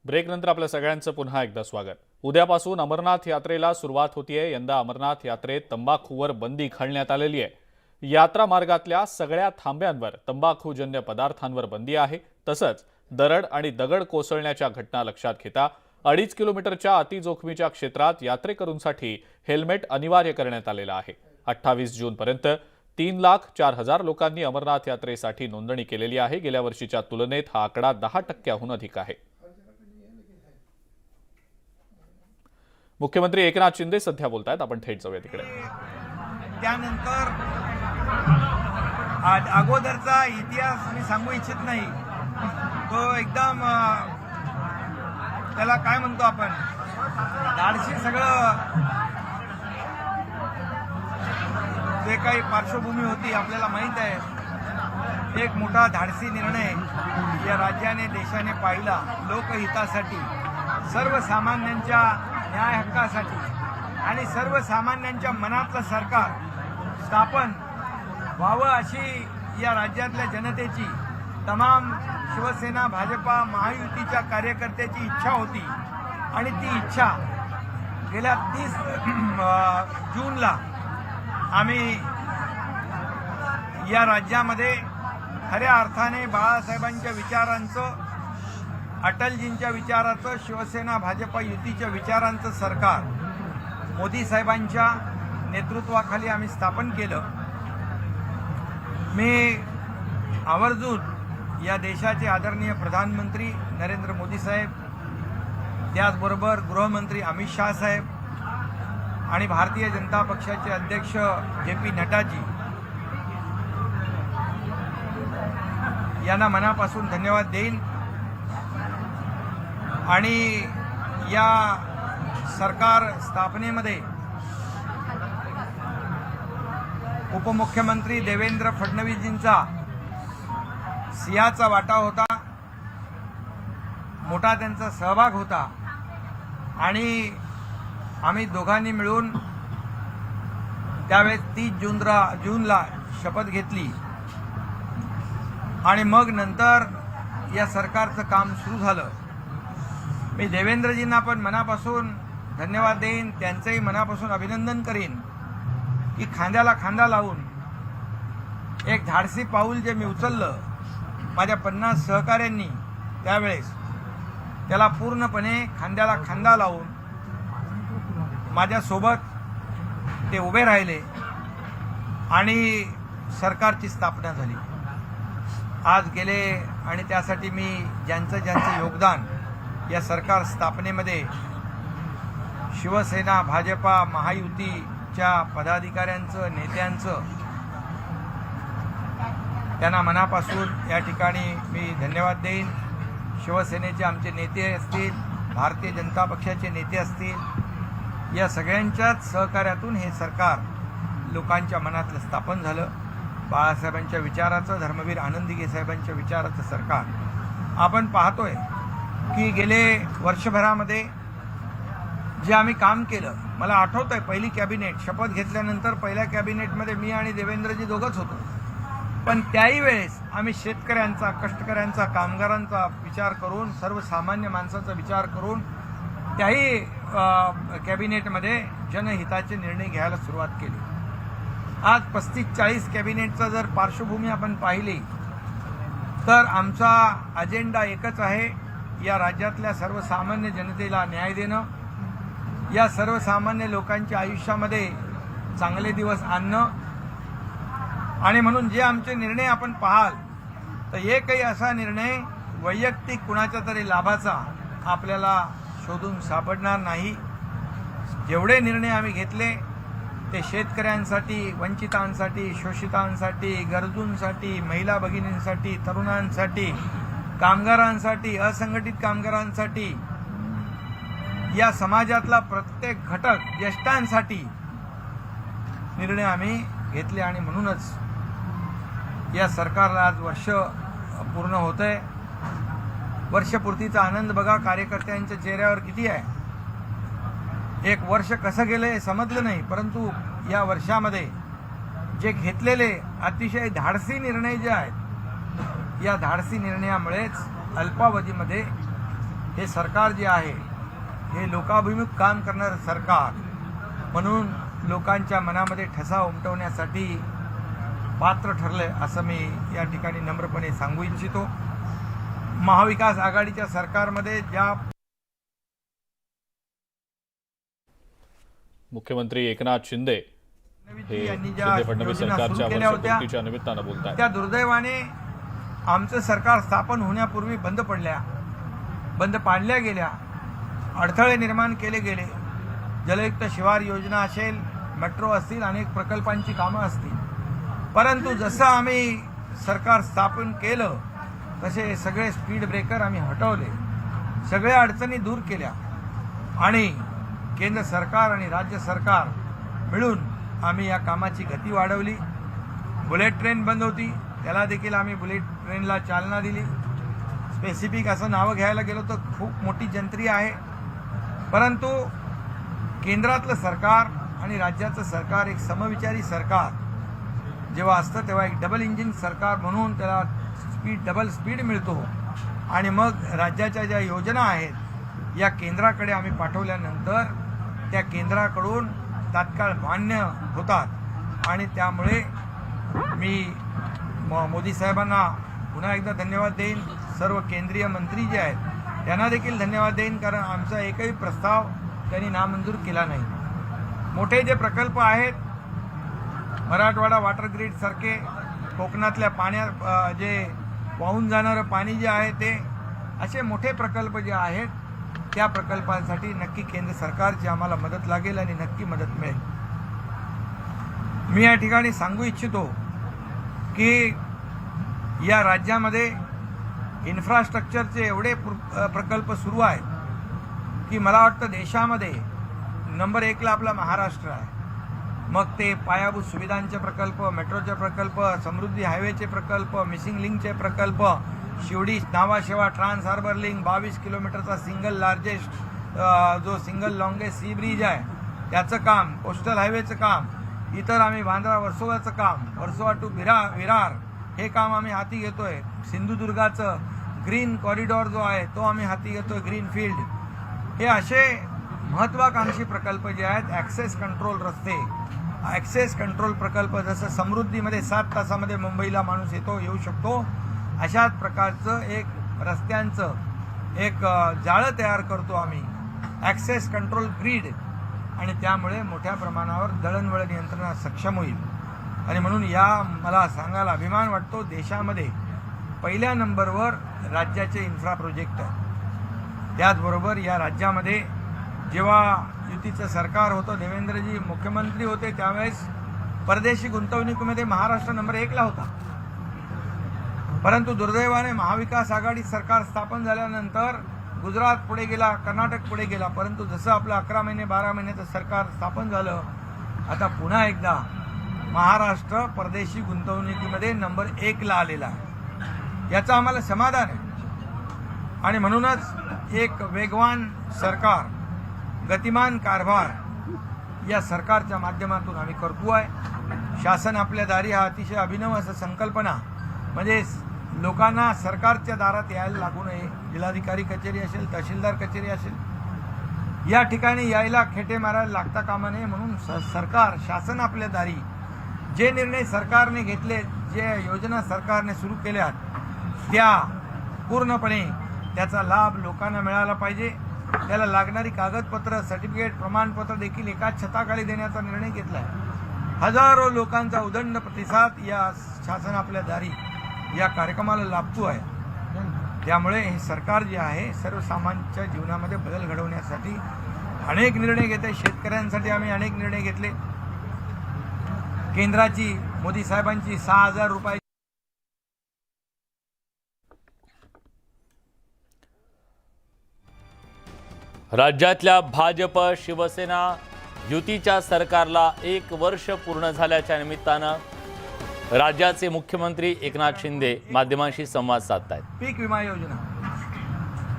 ब्रेकनंतर आपल्या सगळ्यांचं पुन्हा एकदा स्वागत। उद्यापासून अमरनाथ यात्रेला सुरुवात होतीये। यंदा अमरनाथ यात्रेत तंबाखूवर बंदी घालण्यात आलेली आहे। यात्रा मार्गातल्या सगळ्या थांब्यांवर तंबाखूजन्य पदार्थांवर बंदी आहे। तसंच दरड आणि दगड कोसळण्याच्या घटना लक्षात घेता 2.5 किलोमीटरच्या अतिजोखमीच्या क्षेत्रात यात्रेकरूंसाठी हेल्मेट अनिवार्य करण्यात आलेलं आहे। 28 जूनपर्यंत 3,04,000 लोकांनी अमरनाथ यात्रेसाठी नोंदणी केलेली आहे। गेल्या वर्षीच्या तुलनेत हा आकडा 10% अधिक आहे। मुख्यमंत्री एकनाथ शिंदे सध्या बोलतायत, आपण थेट जाऊया तिकडे। त्यानंतर अगोदरचा इतिहास मी सांगू इच्छित नाही, तो एकदम त्याला काय म्हणतो आपण, धाडसी सगळं जे काही पार्श्वभूमी होती आपल्याला माहीत आहे। एक मोठा धाडसी निर्णय या राज्याने देशाने पाहिला, लोकहितासाठी, सर्वसामान्यांच्या न्याय हक्कासाठी आणि सर्वसामान्यांच्या मनातलं सरकार स्थापन व्हावं अशी या राज्यातल्या जनतेची, तमाम शिवसेना भाजपा महायुतीच्या कार्यकर्त्याची इच्छा होती। आणि ती इच्छा गेल्या 30 जूनला आम्ही या राज्यामध्ये खऱ्या अर्थाने बाळासाहेबांच्या विचारांचं, अटलजींच्या विचाराचं, शिवसेना भाजपा युतीच्या विचारांचं सरकार मोदी साहेबांच्या नेतृत्वाखाली आम्ही स्थापन केलं। मी आवर्जून या देशाचे आदरणीय प्रधानमंत्री नरेंद्र मोदी साहेब, त्याचबरोबर गृहमंत्री अमित शाह साहेब आणि भारतीय जनता पक्षाचे अध्यक्ष JP नड्डाजी यांना मनापासून धन्यवाद देईन। आणि या सरकार स्थापनेमध्ये उपमुख्यमंत्री देवेंद्र फडणवीसजींचा सिंहाचा वाटा होता, मोठा त्यांचा सहभाग होता। आणि आम्ही दोघांनी मिळून त्यावेळेस 30 जूनला शपथ घेतली आणि मग नंतर या सरकारचं काम सुरू झालं। मी देवेंद्रजींना पण मनापासून धन्यवाद देईन, त्यांचंही मनापासून अभिनंदन करीन की खांद्याला खांदा लावून एक धाडसी पाऊल जे मी उचललं, माझ्या 50 सहकाऱ्यांनी त्यावेळेस त्याला पूर्णपणे खांद्याला खांदा लावून माझ्यासोबत ते उभे राहिले आणि सरकारची स्थापना झाली। आज गेले आणि त्यासाठी मी ज्यांचं योगदान या सरकार स्थापनेमध्ये शिवसेना भाजपा महायुतीच्या पदाधिकाऱ्यांचं, नेत्यांचं, त्यांना मनापासून या ठिकाणी मी धन्यवाद देईन। शिवसेनेचे आमचे नेते असतील, भारतीय जनता पक्षाचे नेते असतील, या सगळ्यांच्याच सहकार्यातून हे सरकार लोकांच्या मनातलं स्थापन झालं। बाळासाहेबांच्या विचाराचं, धर्मवीर आनंदीगे साहेबांच्या विचाराचं सरकार आपण पाहतोय की गेले वर्षभरामध्ये जे आम्ही काम केलं, मला आठवतंय पहिली कॅबिनेट शपथ घेतल्यानंतर पहिल्या कॅबिनेटमध्ये मी आणि देवेंद्रजी दोघंच होतो, पण त्याही वेळेस आम्ही शेतकऱ्यांचा, कष्टकऱ्यांचा, कामगारांचा विचार करून, सर्वसामान्य माणसाचा विचार करून त्याही कॅबिनेटमध्ये जनहिताचे निर्णय घ्यायला सुरुवात केली। आज 35-40 कॅबिनेटचा जर पार्श्वभूमी आपण पाहिली तर आमचा अजेंडा एकच आहे, या राज्यातल्या सर्वसामान्य जनतेला न्याय देणं, या सर्वसामान्य लोकांच्या आयुष्यामध्ये चांगले दिवस आणणं। आणि म्हणून जे आमचे निर्णय आपण पाहाल तर एकही असा निर्णय वैयक्तिक कुणाच्या तरी लाभाचा आपल्याला शोधून सापडणार नाही। जेवढे निर्णय आम्ही घेतले ते शेतकऱ्यांसाठी, वंचितांसाठी, शोषितांसाठी, गरजूंसाठी, महिला भगिनींसाठी, तरुणांसाठी, कामगारांसाठी, असंघटित कामगारांसाठी, या समाजातला प्रत्येक घटक, ज्येष्ठांसाठी निर्णय आम्ही घेतले। आणि म्हणूनच या सरकारला आज वर्ष पूर्ण होतंय। वर्षपूर्तीचा आनंद बघा कार्यकर्त्यांच्या चेहऱ्यावर किती आहे। एक वर्ष कसं गेलं हे समजलं नाही, परंतु या वर्षामध्ये जे घेतलेले अतिशय धाडसी निर्णय जे आहेत, या धाडसी निर्णयामुळेच अल्पावधीमध्ये हे सरकार जे आहे हे लोकाभिमुख काम करणारं सरकार म्हणून लोकांच्या मनामध्ये ठसा उमटवण्यासाठी पात्र ठरलंय असं मी या ठिकाणी नम्रपणे सांगू इच्छितो. महाविकास आघाडीच्या सरकारमध्ये ज्या मुख्यमंत्री एकनाथ शिंदे हे यांनी ज्या शिंदे फडणवीस योजना सुरू सरकारच्या केल्या होत्या वर्षपूर्तीच्या निमित्तानं बोलताय. त्या दुर्दैवाने आमचं सरकार स्थापन होण्यापूर्वी बंद पाडल्या गेल्या, अडथळे निर्माण केले गेले. जलयुक्त शिवार योजना असेल, मेट्रो असतील, अनेक प्रकल्पांची कामं असतील. परंतु जसं आम्ही सरकार स्थापन केलं तसे सगळे स्पीड ब्रेकर आम्ही हटवले, सगळ्या अडचणी दूर केल्या आणि केंद्र सरकार आणि राज्य सरकार मिळून आम्ही या कामाची गती वाढवली. बुलेट ट्रेन बंद होती, त्याला देखील आम्ही बुलेट ट्रेनला चालना दिली. स्पेसिफिक असं नावं घ्यायला गेलो तर खूप मोठी जंत्री आहे, परंतु केंद्रातलं सरकार आणि राज्याचं सरकार एक समविचारी सरकार जेव्हा असतं तेव्हा एक डबल इंजिन सरकार म्हणून त्याला डबल स्पीड मिळतो आणि मग राज्याच्या ज्या योजना आहेत या केंद्राकडे आम्ही पाठवल्यानंतर त्या केंद्राकडून तात्काळ मान्य होतात आणि त्यामुळे मी मोदी साहेबांना पुन्हा एकदा धन्यवाद देईन. सर्व केंद्रीय मंत्री जे आहेत त्यांना देखील धन्यवाद देईन, कारण आमचा एकही प्रस्ताव त्यांनी नामंजूर केला नाही. मोठे जे प्रकल्प आहेत, मराठवाडा वॉटर ग्रीड सारखे, कोकणातल्या पाण्यात जे वाहून जाणारं पाणी जे आहे ते, असे मोठे प्रकल्प जे आहेत त्या प्रकल्पांसाठी नक्की केंद्र सरकारची आम्हाला मदत लागेल आणि नक्की मदत मिळेल. मी या ठिकाणी सांगू इच्छितो की या राज्यामध्ये इन्फ्रास्ट्रक्चरचे एवढे प्रकल्प सुरू आहेत की मला वाटतं देशामध्ये नंबर 1ला आपला महाराष्ट्र आहे. मग ते पायाभूत सुविधांचे प्रकल्प, मेट्रोचे प्रकल्प, समृद्धी हायवेचे प्रकल्प, मिसिंग लिंकचे प्रकल्प, Sewri Nhava Sheva trans harbour link, 22 किलोमीटरचा सिंगल लॉंगेस्ट सी ब्रिज आहे त्याचं काम, कोस्टल हायवेचं काम, इतर आम्ही बांद्रा वर्सोवाचं काम, वर्सोवा टू विरार हे काम आम्ही हाती घेतोय. सिंधुदुर्गाचं ग्रीन कॉरिडॉर जो आहे तो आम्ही हाती घेतोय, ग्रीन फील्ड. हे असे महत्वाकांक्षी प्रकल्प जे आहेत, ॲक्सेस कंट्रोल रस्ते, ॲक्सेस कंट्रोल प्रकल्प, जसं समृद्धीमध्ये 7 तासामध्ये मुंबईला माणूस येऊ शकतो, अशाच प्रकारचं एक रस्त्यांचं एक जाळं तयार करतो आम्ही, ॲक्सेस कंट्रोल ग्रीड, आणि त्यामुळे मोठ्या प्रमाणावर दळणवळण यंत्रणा सक्षम होईल. आणि म्हणून मला सांगायला अभिमान वाटतो, देशामध्ये पहिल्या नंबरवर राज्याचे इन्फ्रा प्रोजेक्ट आहे. त्याचबरोबर या राज्यामध्ये जेव्हा युतीचं सरकार होतं, देवेंद्रजी मुख्यमंत्री होते, त्यावेळेस परदेशी गुंतवणुकीमध्ये महाराष्ट्र नंबर 1ला होता. परंतु दुर्दैवाने महाविकास आघाडी सरकार स्थापन झाल्यानंतर गुजरात पुढे गेला, कर्नाटक पुढे गेला. परंतु जसं आपलं 11 महिने 12 महिन्याचं सरकार स्थापन झालं, आता पुन्हा एकदा महाराष्ट्र परदेशी गुंतवणुकीमध्ये नंबर 1ला आलेला आहे. याचं आम्हाला समाधान आहे आणि म्हणूनच एक वेगवान सरकार, गतिमान कारभार या सरकारच्या माध्यमातून आम्ही करतो आहे. शासन आपल्या दारी हा अतिशय अभिनव असं संकल्पना, म्हणजे लोकांना सरकारच्या दारात यायला लागू नये. जिल्हाधिकारी कचेरी असेल, तहसीलदार कचेरी असेल, या ठिकाणी यायला खेटे मारायला लागता कामा नये. म्हणून सरकार, शासन आपल्या दारी, जे निर्णय सरकारने घेतले, जे योजना सरकारने सुरू केल्या, त्या पूर्णपणे त्याचा लाभ लोकांना मिळाला पाहिजे. त्याला लागणारी कागदपत्र, सर्टिफिकेट, प्रमाणपत्र देखील एकाच छताखाली देण्याचा निर्णय घेतला आहे. हजारो लोकांचा उदंड प्रतिसाद या शासन आपल्या दारी या कार्यक्रमाला लाभतो आहे. त्यामुळे हे सरकार जे आहे सर्वसामान्यांच्या जीवनामध्ये बदल घडवण्यासाठी अनेक निर्णय घेते. शेतकऱ्यांसाठी आम्ही अनेक निर्णय घेतले. केंद्राची, मोदी साहेबांची 6,000 रुपये राज्यातल्या भाजप शिवसेना युतीच्या सरकारला 1 वर्ष पूर्ण झाल्याच्या निमित्तानं राज्याचे मुख्यमंत्री एकनाथ शिंदे माध्यमांशी संवाद साधतायत. पीक विमा योजना,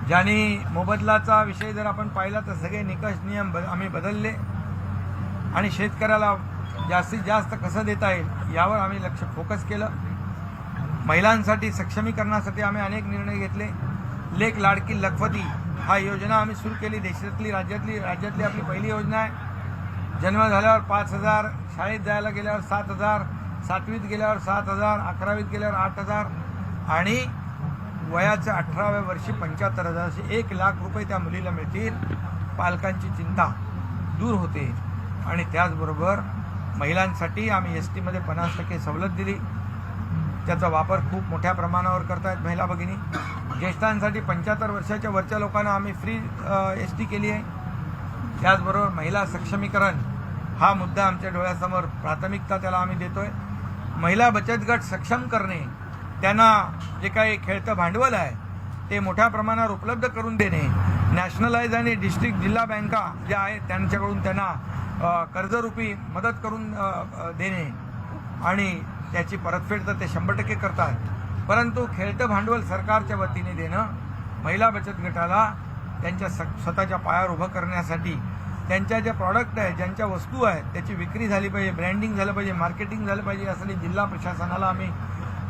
ज्यांनी मोबदलाचा विषय जर आपण पाहिला तर सगळे निकष नियम आम्ही बदलले आणि शेतकऱ्याला जास्तीत जास्त कसं देता येईल यावर आम्ही फोकस केलं. महिलांसाठी सक्षमीकरणासाठी आम्ही अनेक निर्णय घेतले. लेक लाडकी लखपती हा योजना आम्ही सुरू केली. देशातली राज्यातली आपली पहिली योजना आहे. जन्म झाल्यावर 5,000, शाळेत जायला गेल्यावर 7,000, 7वीत गेल्यावर 7,000, 11वीत गेल्यावर 8,000 आणि वयाच्या 18व्या वर्षी 75,000 असे 1,00,000 रुपये त्या मुलीला मिळतील. पालकांची चिंता दूर होते. आणि त्याचबरोबर महिलांसाठी आम्ही STमध्ये 50% सवलत दिली. त्याचा वापर खूप मोठ्या प्रमाणावर करतायत महिला भगिनी. ज्येष्ठांसाठी 75 वर्षाच्या वरच्या लोकांना आम्ही फ्री ST केली आहे. त्याचबरोबर महिला सक्षमीकरण हा मुद्दा आमच्या डोळ्यासमोर प्राथमिकता त्याला आम्ही देतोय. महिला बचत गट सक्षम करणे, त्यांना जे काही खेळतं भांडवल आहे ते मोठ्या प्रमाणावर उपलब्ध करून देणे, नॅशनलाइज आणि डिस्ट्रिक्ट जिल्हा बँका ज्या आहेत त्यांच्याकडून त्यांना कर्जरूपी मदत करून देणे आणि त्याची परतफेड तर ते 100% करतात. परंतु खेळतं भांडवल सरकारच्या वतीने देणं, महिला बचत गटाला त्यांच्या स्वतःच्या पायावर उभं करण्यासाठी त्यांच्या ज्या प्रॉडक्ट आहेत, ज्यांच्या वस्तू आहेत त्याची विक्री झाली पाहिजे, ब्रँडिंग झालं पाहिजे, मार्केटिंग झालं पाहिजे यासाठी जिल्हा प्रशासनाला आम्ही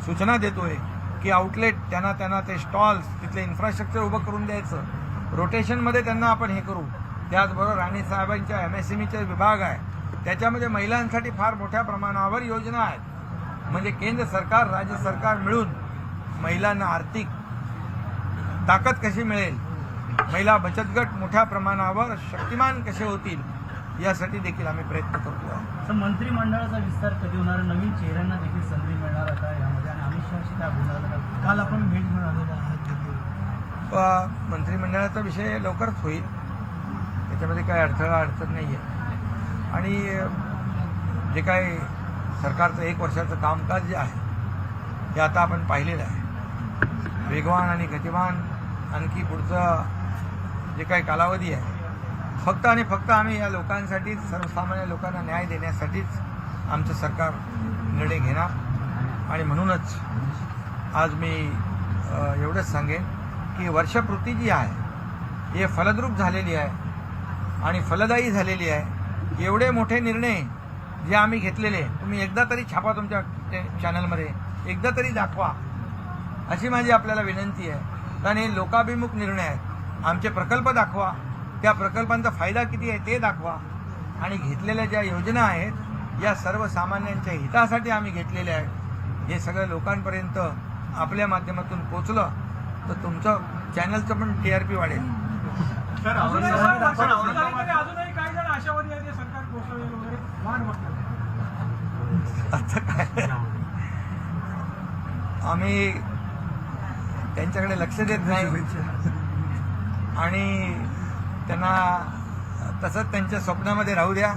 सूचना देतोय की आउटलेट त्यांना ते स्टॉल्स, तिथले इन्फ्रास्ट्रक्चर उभं करून द्यायचं. रोटेशनमध्ये त्यांना आपण हे करू. त्याचबरोबर राणीसाहेबांच्या MSMEचा विभाग आहे त्याच्यामध्ये महिलांसाठी फार मोठ्या प्रमाणावर योजना आहेत. म्हणजे केंद्र सरकार राज्य सरकार मिळून महिलांना आर्थिक ताकद कशी मिळेल, महिला बचत गट मोठ्या प्रमाणावर शक्तिमान कसे होतील यासाठी देखील आम्ही प्रयत्न करतो आहे. मंत्रिमंडळाचा विस्तार कधी होणार, नवीन चेहऱ्यांना देखील संधी मिळणार आता यामध्ये आणि अमित शहाशी काय बोलणार? काल आपण भेट घेऊन आलेलो आहात. मंत्रिमंडळाचा विषय लवकरच होईल, त्याच्यामध्ये काही अडचण नाही आहे. आणि जे काही सरकारचं 1 वर्षाचं कामकाज जे आहे हे आता आपण पाहिलेलं आहे. वेगवान आणि गतिमान आणखी पुढचं जे काही कालावधी आहे फक्त आणि फक्त आम्ही या लोकांसाठीच, सर्वसामान्य लोकांना न्याय देण्यासाठीच आमचं सरकार निर्णय घेणार. आणि म्हणूनच आज मी एवढंच सांगेन की वर्षपूर्ती जी आहे हे फलद्रूप झालेली आहे आणि फलदायी झालेली आहे. एवढे मोठे निर्णय जे आम्ही घेतलेले तुम्ही एकदा तरी छापा, तुमच्या चॅनलमध्ये एकदा तरी दाखवा अशी माझी आपल्याला विनंती आहे. कारण हे लोकाभिमुख निर्णय आहेत. आमचे प्रकल्प दाखवा, त्या प्रकल्पांचा फायदा किती आहे ते दाखवा आणि घेतलेल्या ज्या योजना आहेत या सर्वसामान्यांच्या हितासाठी आम्ही घेतलेल्या आहेत हे सगळं लोकांपर्यंत आपल्या माध्यमातून पोचलं तर तुमचं चॅनलचं पण TRP वाढेल. अजूनही काही जण आशावादी आहे सरकार कोसळेल वगैरे वाढ बघतात. आता काय आम्ही त्यांच्याकडे लक्ष देत नाही आणि त्यांना तसंच त्यांच्या स्वप्नामध्ये राहू द्या.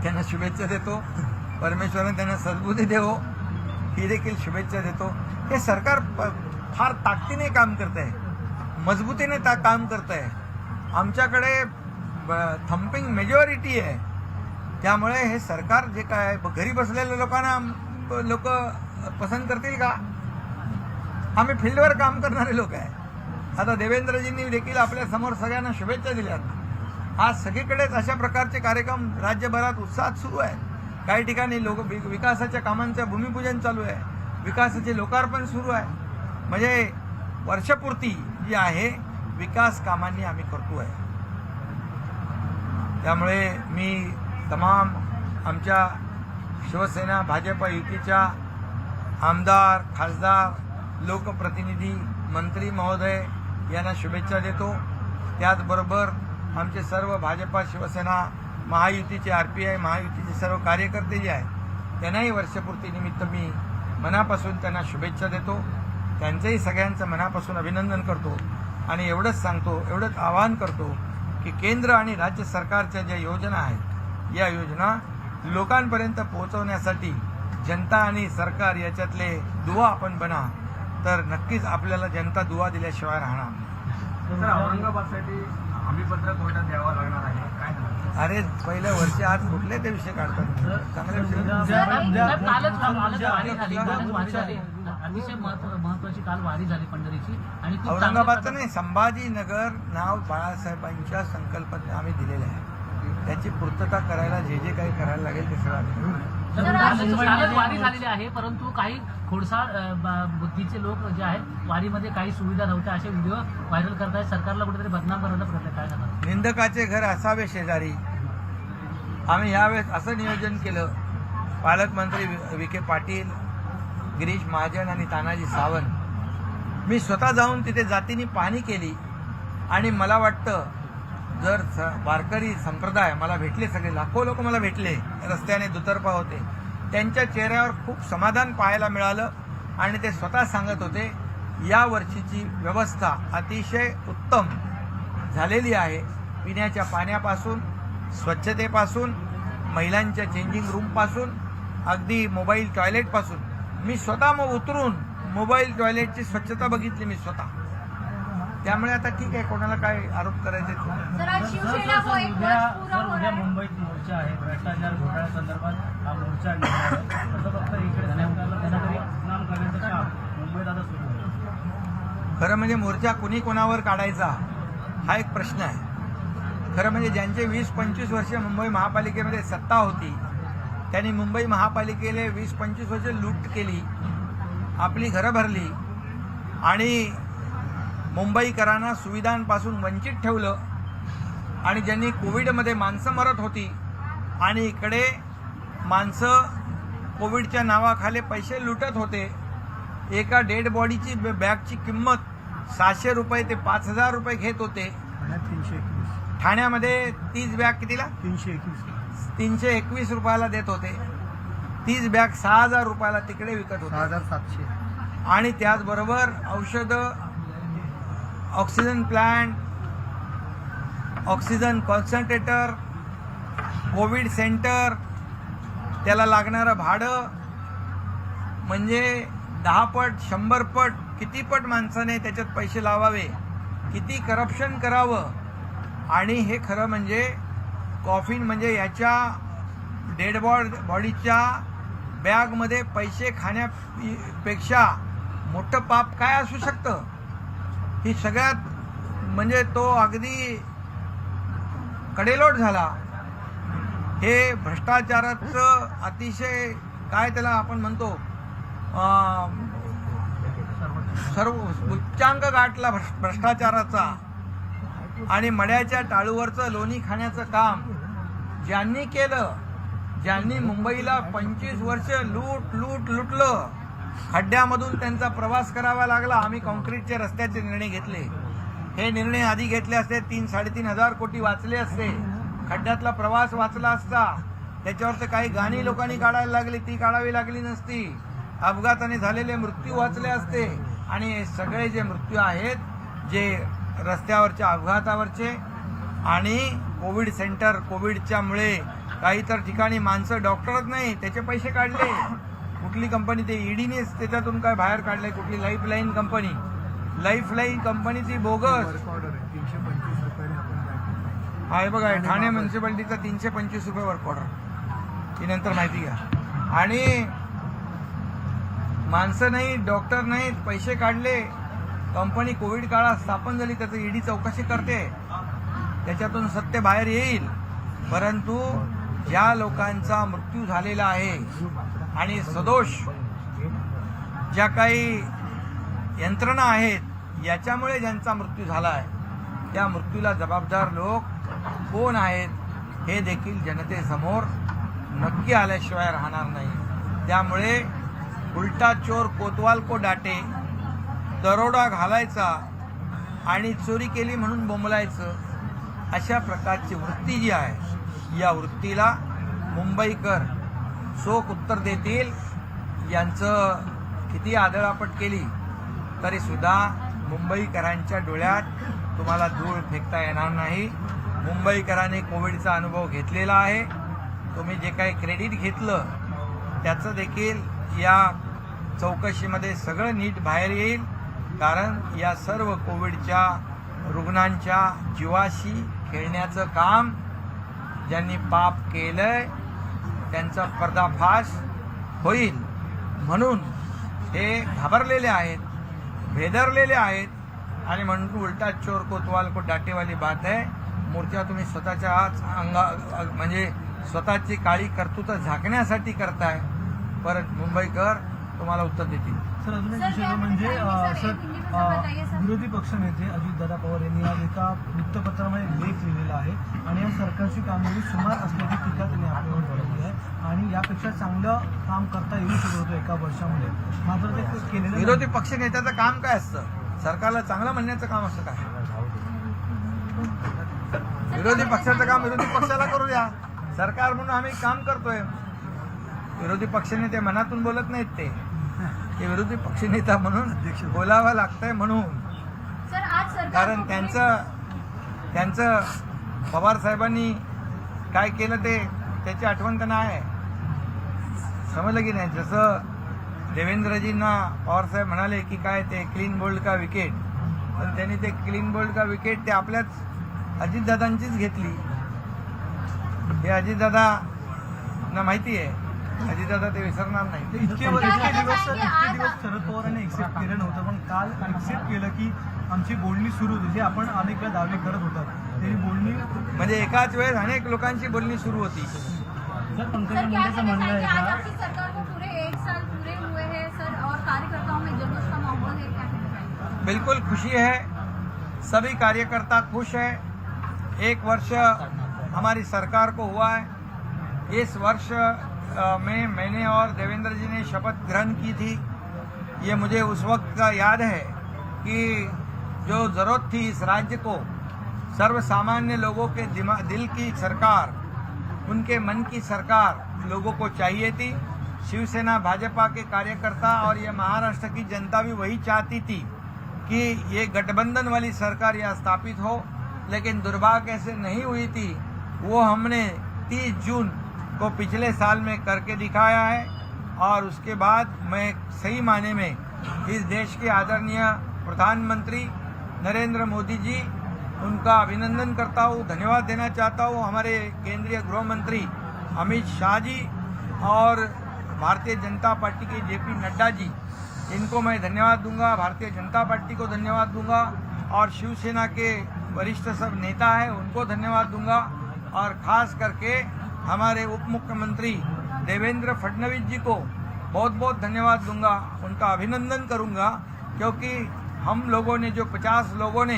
त्यांना शुभेच्छा देतो. परमेश्वराने त्यांना सद्बुद्धी देवो ही देखील शुभेच्छा देतो. हे सरकार फार ताकदीने काम करत आहे, मजबूतीने काम करत आहे. आमच्याकडे थम्पिंग मेजॉरिटी आहे. त्यामुळे हे सरकार जे काय घरी बसलेल्या लोकांना लोक पसंत करतील का? आम्ही फील्डवर काम करणारे लोक आहे. आता देवेंद्रजींनी देखील आपल्या समोर सगळ्यांना शुभेच्छा दिल्यात. आज सगळीकडेच अशा प्रकारचे कार्यक्रम राज्यभरात उत्साहात सुरू आहेत. काही ठिकाणी विकासाच्या कामांचं भूमिपूजन चालू आहे, विकासाचे लोकार्पण सुरू आहे. म्हणजे वर्षपूर्ती जी आहे विकास कामांनी आम्ही करतो आहे. त्यामुळे मी तमाम आमच्या शिवसेना भाजप युतीच्या आमदार, खासदार, लोकप्रतिनिधी, मंत्री महोदय यांना शुभेच्छा देतो. त्याचबरोबर आमचे सर्व भाजपा, शिवसेना, महायुतीचे RPI, महायुतीचे सर्व कार्यकर्ते जे आहेत त्यांनाही वर्षपूर्तीनिमित्त मी मनापासून त्यांना शुभेच्छा देतो. त्यांचंही सगळ्यांचं मनापासून अभिनंदन करतो आणि एवढंच सांगतो, एवढंच आवाहन करतो की केंद्र आणि राज्य सरकारच्या ज्या योजना आहेत या योजना लोकांपर्यंत पोहोचवण्यासाठी जनता आणि सरकार याच्यातले दुवा आपण बना तर नक्कीच आपल्याला जनता दुवा दिल्याशिवाय राहणार नाही. औरंगाबादसाठी हमीपत्र कोर्टात द्यावं लागणार आहे, काय झालं? अरे पहिल्या वर्षी आज कुठले ते विषय काढतात? चांगले विषय अतिशय महत्वाची काल वारी झाली पंढरीची आणि औरंगाबादचं नाही, संभाजीनगर नाव बाळासाहेबांच्या संकल्पने आम्ही दिलेलं आहे. त्याची पूर्तता करायला जे काही करायला लागेल ते सगळं कालच वारी झालेली आहे, परंतु काही खोडसाळ बुद्धीचे लोक जे आहेत वारीमध्ये काही सुविधा नव्हत्या असे व्हिडिओ व्हायरल करतायत. सरकारला कुठेतरी बदनाम करण्याचा प्रयत्न काय करणार? निंदकाचे घर असावे शेजारी. आम्ही यावेळेस असं नियोजन केलं, पालकमंत्री विखे पाटील, गिरीश महाजन आणि तानाजी सावंत, मी स्वतः जाऊन तिथे जातीने पाहणी केली आणि मला वाटतं जर वारकरी संप्रदाय मला भेटले, सगळे लाखो लोक मला भेटले, रस्त्याने दुतर्फा होते, त्यांच्या चेहऱ्यावर खूप समाधान पाहायला मिळालं आणि ते स्वतः सांगत होते या वर्षीची व्यवस्था अतिशय उत्तम झालेली आहे. पिण्याच्या पाण्यापासून, स्वच्छतेपासून, महिलांच्या चेंजिंग रूमपासून, अगदी मोबाईल टॉयलेटपासून. मी स्वतः मग उतरून मोबाईल टॉयलेटची स्वच्छता बघितली मी स्वतः. त्यामुळे आता ठीक आहे, कोणाला काय आरोप करायचे. उद्या मुंबईत मोर्चा आहे भ्रष्टाचार घोटाळ्यासंदर्भात. हा मोर्चा तसं फक्त इकडे बदनाम करण्याचं काम मुंबईत आता सुरू आहे. खरं म्हणजे मोर्चा कुणी कोणावर काढायचा हा एक प्रश्न आहे. खरं म्हणजे ज्यांचे 20-25 वर्ष मुंबई महापालिकेमध्ये सत्ता होती त्यांनी मुंबई महापालिकेने 20-25 वर्ष लूट केली, आपली घरं भरली आणि मुंबईकरांना सुविधांपासून वंचित ठेवलं. आणि ज्यांनी कोविडमध्ये माणसं मरत होती आणि इकडे माणसं कोविडच्या नावाखाली पैसे लुटत होते. एका डेड बॉडीची बॅगची किंमत 600 रुपये ते 5000 रुपये घेत होते. ठाण्यामध्ये 30 बॅग कितीला? 321 रुपयाला देत होते. 30 बॅग 6000 रुपयाला तिकडे विकत होते. 6700. आणि त्याचबरोबर औषधं, oxygen plant, oxygen concentrator, Covid centre, त्याला लागणारं भाडं म्हणजे 10 पट 100 पट किती पट माणसाने त्याच्यात पैसे लावावे, किती करप्शन करावं. आणि हे खरं म्हणजे कॉफिन म्हणजे याच्या डेड बॉडीच्या बॅगमध्ये पैसे खाण्यापेक्षा मोठं पाप काय असू शकतं. ही सगळ्यात म्हणजे तो अगदी कडेलोट झाला. हे भ्रष्टाचाराचं अतिशय काय त्याला आपण म्हणतो सर्व उच्चांक गाठला भ्रष्टाचाराचा. आणि मड्याच्या टाळूवरचं लोणी खाण्याचं काम ज्यांनी केलं, ज्यांनी मुंबईला 25 वर्ष लुटलं, खड्ड्यामधून त्यांचा प्रवास करावा लागला. आम्ही कॉन्क्रीटचे रस्त्याचे निर्णय घेतले. हे निर्णय आधी घेतले असते 3-3.5 हजार कोटी वाचले असते, खड्ड्यातला प्रवास वाचला असता. त्याच्यावर तर काही गाणी लोकांनी काढायला लागली, ती काढावी लागली नसती. अपघाताने झालेले मृत्यू वाचले असते. आणि हे सगळे जे मृत्यू आहेत, जे रस्त्यावरच्या अपघातावरचे आणि कोविड सेंटर, कोविडच्यामुळे काही तर ठिकाणी माणसं डॉक्टरच नाही त्याचे पैसे काढले. कुठली कंपनी, ते ईडीनेच त्याच्यातून काय बाहेर काढले, कुठली लाईफलाईन कंपनी, लाईफलाईन कंपनीची बोगस आहे बघा. ठाणे म्युन्सिपाल्टीचा 325 रुपये वर्क ऑर्डर, ती नंतर माहिती घ्या. आणि माणसं नाही, डॉक्टर नाहीत, पैसे काढले. कंपनी कोविड काळात स्थापन झाली, त्याचं ईडी चौकशी करते, त्याच्यातून सत्य बाहेर येईल. परंतु ज्या लोकांचा मृत्यू झालेला आहे आणि सदोष ज्या काही यंत्रणा आहेत, याच्यामुळे ज्यांचा मृत्यू झाला आहे, त्या मृत्यूला जबाबदार लोक कोण आहेत हे देखील जनतेसमोर नक्की आल्याशिवाय राहणार नाही. त्यामुळे उलटा चोर कोतवाल को डाटे, दरोडा घालायचा आणि चोरी केली म्हणून बोंबलायचं, अशा प्रकारची वृत्ती जी आहे, या वृत्तीला मुंबईकर चोख उत्तर देतील. यांचं किती आदळापट केली तरी सुद्धा मुंबईकरांच्या डोळ्यात तुम्हाला धूळ फेकता येणार नाही. मुंबईकरांनी कोविडचा अनुभव घेतलेला आहे. तुम्ही जे काही क्रेडिट घेतलं त्याचं देखील या चौकशीमध्ये सगळं नीट बाहेर येईल. कारण या सर्व कोविडच्या रुग्णांच्या जीवाशी खेळण्याचं काम ज्यांनी पाप केलंय त्यांचा पर्दाफाश होईल. म्हणून हे घाबरलेले आहेत, भेदरलेले आहेत. आणि म्हणून उलटा चोर कोतवाल को डाटेवाली बात आहे. मोर्चा तुम्ही स्वतःच्या म्हणजे स्वतःची काळी कर्तृत्व झाकण्यासाठी करताय, परत मुंबईकर तुम्हाला उत्तर देतील. सर अजून एक विषय म्हणजे विरोधी पक्षनेते अजितदादा पवार यांनी आज एका वृत्तपत्रामध्ये लेख लिहिलेला आहे आणि या सरकारची कामगिरी सुमार असल्याची टीका त्यांनी आपल्यावर ठरवली आहे आणि यापेक्षा चांगलं काम करता येऊ शकत होतं एका वर्षामध्ये, मात्र ते केलेलं नाही. विरोधी पक्षनेत्याचं काम काय असतं? सरकारला चांगलं म्हणण्याचं काम असतं काय? विरोधी पक्षाचं काम विरोधी पक्षाला करू द्या. सरकार म्हणून आम्ही काम करतोय. विरोधी पक्षनेते मनातून बोलत नाहीत, ते विरोधी पक्षनेता म्हणून बोलावं लागतंय म्हणून. कारण त्यांचं पवार साहेबांनी काय केलं ते त्याची आठवण त्यांना आहे. समजलं की नाही? जसं देवेंद्रजींना पवारसाहेब म्हणाले की काय ते क्लीन बोल्ड का विकेट, पण त्यांनी ते क्लीन बोल्ड का विकेट ते आपल्याच अजितदादांचीच घेतली. हे अजितदादांना माहिती आहे, अजितदादा ते विसरणार नाही. इतके दिवस शरद पवारांनी एक्सेप्ट केलं नव्हतं, पण काल एक्सेप्ट केलं की आमची बोलणी सुरू होती, जे आपण अनेक वेळा दावे करत होतात तरी बोलणी म्हणजे एकाच वेळेस अनेक लोकांची बोलणी सुरू होती. सर पंकजा मुंडेचं म्हणणं आहे का आपकी सरकार को पूरे 1 साल पूरे हुए हैं सर और कार्यकर्ताओं में जुलूस का माहौल है, क्या कहना? बिल्कुल खुशी है, सभी कार्यकर्ता खुश है. 1 वर्ष हमारी सरकार को हुआ है. इस वर्ष में मैंने और देवेंद्र जी ने शपथ ग्रहण की थी. ये मुझे उस वक्त का याद है कि जो जरूरत थी इस राज्य को, सर्वसामान्य लोगों के दिल की सरकार, उनके मन की सरकार लोगों को चाहिए थी. शिवसेना भाजपा के कार्यकर्ता और ये महाराष्ट्र की जनता भी वही चाहती थी कि ये गठबंधन वाली सरकार यहाँ स्थापित हो, लेकिन दुर्भाग्य से नहीं हुई थी. वो हमने 30 जून को पिछले साल में करके दिखाया है और उसके बाद मैं सही माने में इस देश के आदरणीय प्रधानमंत्री नरेंद्र मोदी जी, उनका अभिनंदन करता हूँ, धन्यवाद देना चाहता हूँ. हमारे केंद्रीय गृह मंत्री अमित शाह जी और भारतीय जनता पार्टी के जेपी नड्डा जी, इनको मैं धन्यवाद दूंगा. भारतीय जनता पार्टी को धन्यवाद दूंगा और शिवसेना के वरिष्ठ सब नेता हैं उनको धन्यवाद दूंगा. और खास करके हमारे उप मुख्यमंत्री देवेंद्र फडणवीस जी को बहुत बहुत धन्यवाद दूंगा, उनका अभिनंदन करूंगा. क्योंकि हम लोगों ने जो 50 लोगों ने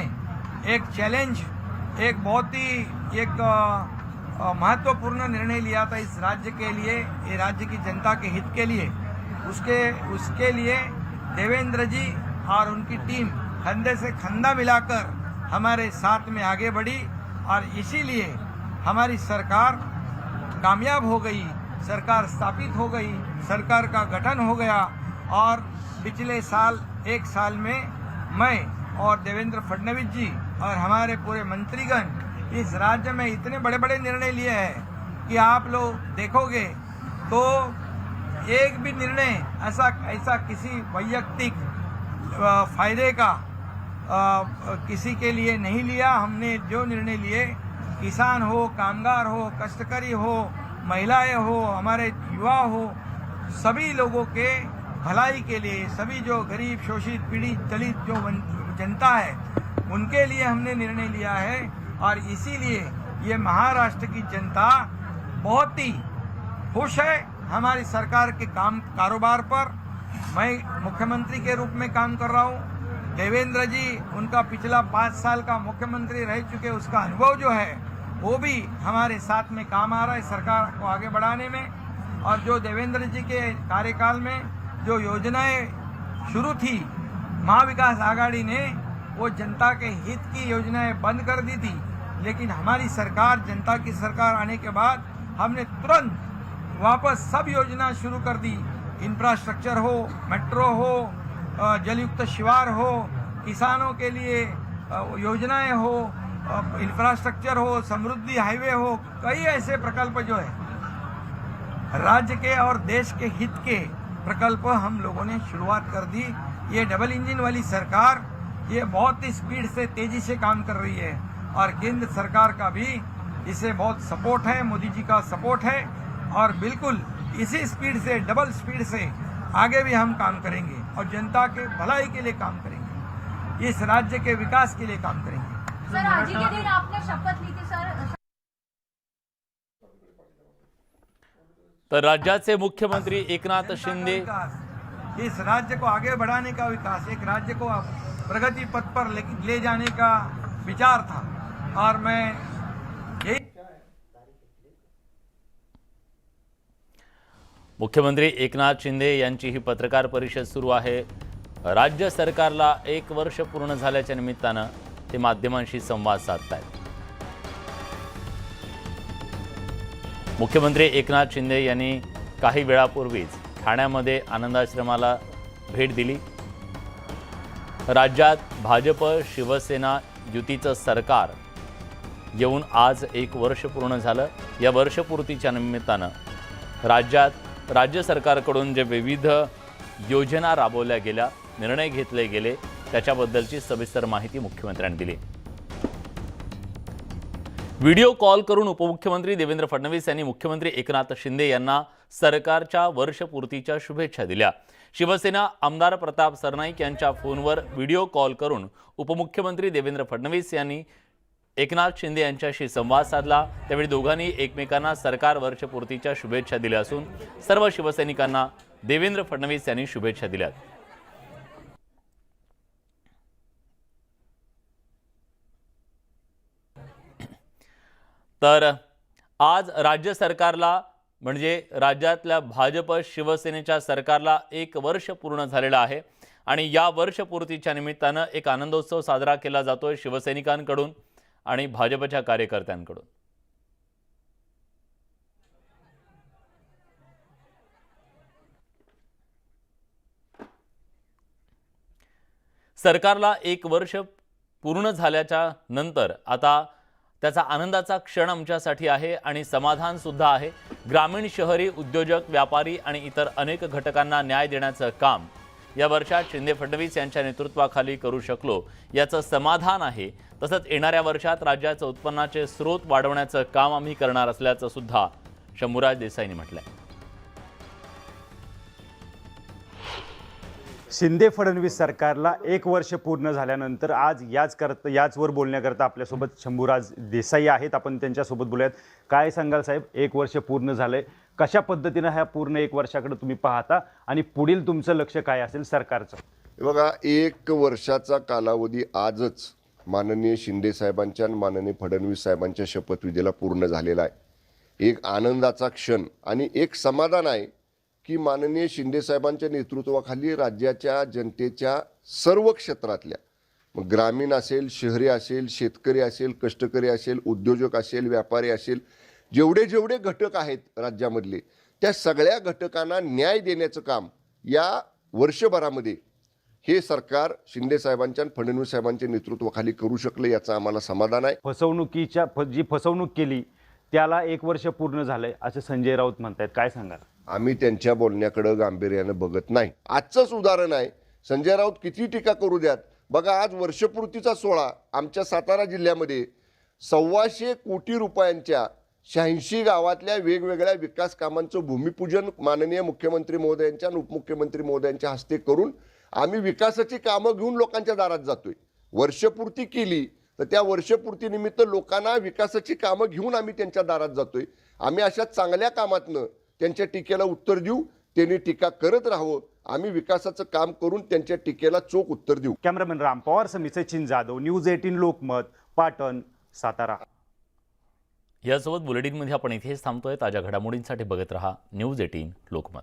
एक चैलेंज, एक बहुत ही एक महत्वपूर्ण निर्णय लिया था इस राज्य के लिए, ये राज्य की जनता के हित के लिए, उसके लिए देवेंद्र जी और उनकी टीम कंधे से कंधा मिलाकर हमारे साथ में आगे बढ़ी और इसीलिए हमारी सरकार कामयाब हो गई, सरकार स्थापित हो गई, सरकार का गठन हो गया. और पिछले साल 1 साल में मैं और देवेंद्र फडणवीस जी और हमारे पूरे मंत्रीगण इस राज्य में इतने बड़े बड़े निर्णय लिए हैं कि आप लोग देखोगे तो एक भी निर्णय ऐसा किसी वैयक्तिक फायदे का किसी के लिए नहीं लिया. हमने जो निर्णय लिए, किसान हो, कामगार हो, कष्टकारी हो, महिलाएं हो, हमारे युवा हो, सभी लोगों के भलाई के लिए, सभी जो गरीब शोषित पीड़ित दलित जो जनता है उनके लिए हमने निर्णय लिया है. और इसीलिए ये महाराष्ट्र की जनता बहुत ही खुश है हमारी सरकार के कारोबार पर. मैं मुख्यमंत्री के रूप में काम कर रहा हूँ. देवेंद्र जी उनका पिछला 5 साल का मुख्यमंत्री रह चुके, उसका अनुभव जो है वो भी हमारे साथ में काम आ रहा है सरकार को आगे बढ़ाने में. और जो देवेंद्र जी के कार्यकाल में जो योजनाएं शुरू थी महाविकास आघाड़ी ने, वो जनता के हित की योजनाएं बंद कर दी थी. लेकिन हमारी सरकार, जनता की सरकार आने के बाद हमने तुरंत वापस सब योजना शुरू कर दी. इंफ्रास्ट्रक्चर हो, मेट्रो हो, जलयुक्त शिवार हो, किसानों के लिए योजनाएं हो, इंफ्रास्ट्रक्चर हो, समृद्धि हाईवे हो, कई ऐसे प्रकल्प जो है राज्य के और देश के हित के प्रकल्प हम लोगों ने शुरुआत कर दी. ये डबल इंजन वाली सरकार ये बहुत ही स्पीड से, तेजी से काम कर रही है और केंद्र सरकार का भी इसे बहुत सपोर्ट है, मोदी जी का सपोर्ट है. और बिल्कुल इसी स्पीड से, डबल स्पीड से आगे भी हम काम करेंगे और जनता के भलाई के लिए काम करेंगे, इस राज्य के विकास के लिए काम करेंगे. सर आज ही के दिन आपने शपथ ली थी सर. तर राज्याचे मुख्यमंत्री एकनाथ शिंदे विकास, इस राज्य को आगे बढ़ाने का विकास, एक राज्य को प्रगति पथ पर ले जाने का विचार था और मैं यही मुख्यमंत्री एकनाथ शिंदे यांची ही पत्रकार परिषद सुरू आहे। राज्य सरकारला 1 वर्ष पूर्ण झाल्याच्या निमित्तानं ते माध्यमांशी संवाद साधतायत। मुख्यमंत्री एकनाथ शिंदे यांनी काही वेळापूर्वीच ठाण्यामध्ये आनंदाश्रमाला भेट दिली। राज्यात भाजप शिवसेना युतीचं सरकार येऊन आज 1 वर्ष पूर्ण झालं। या वर्षपूर्तीच्या निमित्तानं राज्यात राज्य सरकारकडून जे विविध योजना राबवल्या गेल्या, निर्णय घेतले गेले, त्याच्याबद्दलची सविस्तर माहिती मुख्यमंत्र्यांनी दिली। व्हिडिओ कॉल करून उपमुख्यमंत्री देवेंद्र फडणवीस यांनी मुख्यमंत्री एकनाथ शिंदे यांना सरकारच्या वर्षपूर्तीच्या शुभेच्छा दिल्या। शिवसेना आमदार प्रताप सरनाईक यांच्या फोनवर व्हिडिओ कॉल करून उपमुख्यमंत्री देवेंद्र फडणवीस यांनी एकनाथ शिंदे यांच्याशी संवाद साधला। त्यावेळी दोघांनी एकमेकांना सरकार वर्षपूर्तीच्या शुभेच्छा दिल्या असून सर्व शिवसैनिकांना देवेंद्र फडणवीस यांनी शुभेच्छा दिल्या। तर आज राज्य सरकारला म्हणजे राज्यातल्या भाजप शिवसेनेच्या सरकारला 1 वर्ष पूर्ण झालेलं आहे आणि या वर्षपूर्तीच्या निमित्तानं एक आनंदोत्सव साजरा केला जातोय शिवसैनिकांकडून आणि भाजपच्या कार्यकर्त्यांकडून। सरकारला 1 वर्ष पूर्ण झाल्याच्या नंतर आता त्याचा आनंदाचा क्षण आमच्यासाठी आहे आणि समाधान सुद्धा आहे। ग्रामीण, शहरी, उद्योजक, व्यापारी आणि इतर अनेक घटकांना न्याय देण्याचं काम या वर्षात शिंदे फडणवीस यांच्या नेतृत्वाखाली करू शकलो याचं समाधान आहे। तसंच येणाऱ्या वर्षात राज्याचं उत्पन्नाचे स्रोत वाढवण्याचं काम आम्ही करणार असल्याचं सुद्धा शंभूराज देसाईंनी म्हटलंय। शिंदे फडणवीस सरकारला 1 वर्ष पूर्ण झाल्यानंतर आज याचवर बोलण्याकरता आपल्यासोबत शंभूराज देसाई आहेत। आपण त्यांच्यासोबत बोलूयात। काय सांगाल साहेब, 1 वर्ष पूर्ण झालंय, कशा पद्धतीनं ह्या पूर्ण 1 वर्षाकडे तुम्ही पाहता आणि पुढील तुमचं लक्ष काय असेल सरकारचं? बघा, 1 वर्षाचा कालावधी आजच माननीय शिंदे साहेबांच्या आणि माननीय फडणवीस साहेबांच्या शपथविधीला पूर्ण झालेला आहे। एक आनंदाचा क्षण आणि एक समाधान आहे की माननीय शिंदे साहेबांच्या नेतृत्वाखाली राज्याच्या जनतेच्या सर्व क्षेत्रातल्या, मग ग्रामीण असेल, शहरी असेल, शेतकरी असेल, कष्टकरी असेल, उद्योजक असेल, व्यापारी असेल, जेवढे घटक आहेत राज्यामधले, त्या सगळ्या घटकांना न्याय देण्याचं काम या वर्षभरामध्ये हे सरकार शिंदे साहेबांच्या आणि फडणवीस साहेबांच्या नेतृत्वाखाली करू शकले, याचं आम्हाला समाधान आहे। जी फसवणूक केली त्याला 1 वर्ष पूर्ण झालंय असं संजय राऊत म्हणतायत, काय सांगाल? आम्ही त्यांच्या बोलण्याकडे गांभीर्यानं बघत नाही। आजचंच उदाहरण आहे, संजय राऊत किती टीका करू द्यात, बघा आज वर्षपूर्तीचा सोहळा आमच्या सातारा जिल्ह्यामध्ये 125 कोटी रुपयांच्या 86 गावातल्या वेगवेगळ्या विकास कामांचं भूमिपूजन माननीय मुख्यमंत्री महोदयांच्या आणि उपमुख्यमंत्री महोदयांच्या हस्ते करून आम्ही विकासाची कामं घेऊन लोकांच्या दारात जातोय। वर्षपूर्ती केली तर त्या वर्षपूर्तीनिमित्त लोकांना विकासाची कामं घेऊन आम्ही त्यांच्या दारात जातोय। आम्ही अशा चांगल्या कामातनं त्यांच्या टीकेला उत्तर देऊ, त्यांनी टीका करत राहावं, आम्ही विकासाचं काम करून त्यांच्या टीकेला चोख उत्तर देऊ। कॅमेरामॅन राम पवार समी, सचिन जाधव, न्यूज 18 लोकमत, पाटण, सातारा। यासोबत बुलेटिनमध्ये आपण इथेच थांबतोय। ताज्या घडामोडींसाठी बघत रहा न्यूज 18 लोकमत।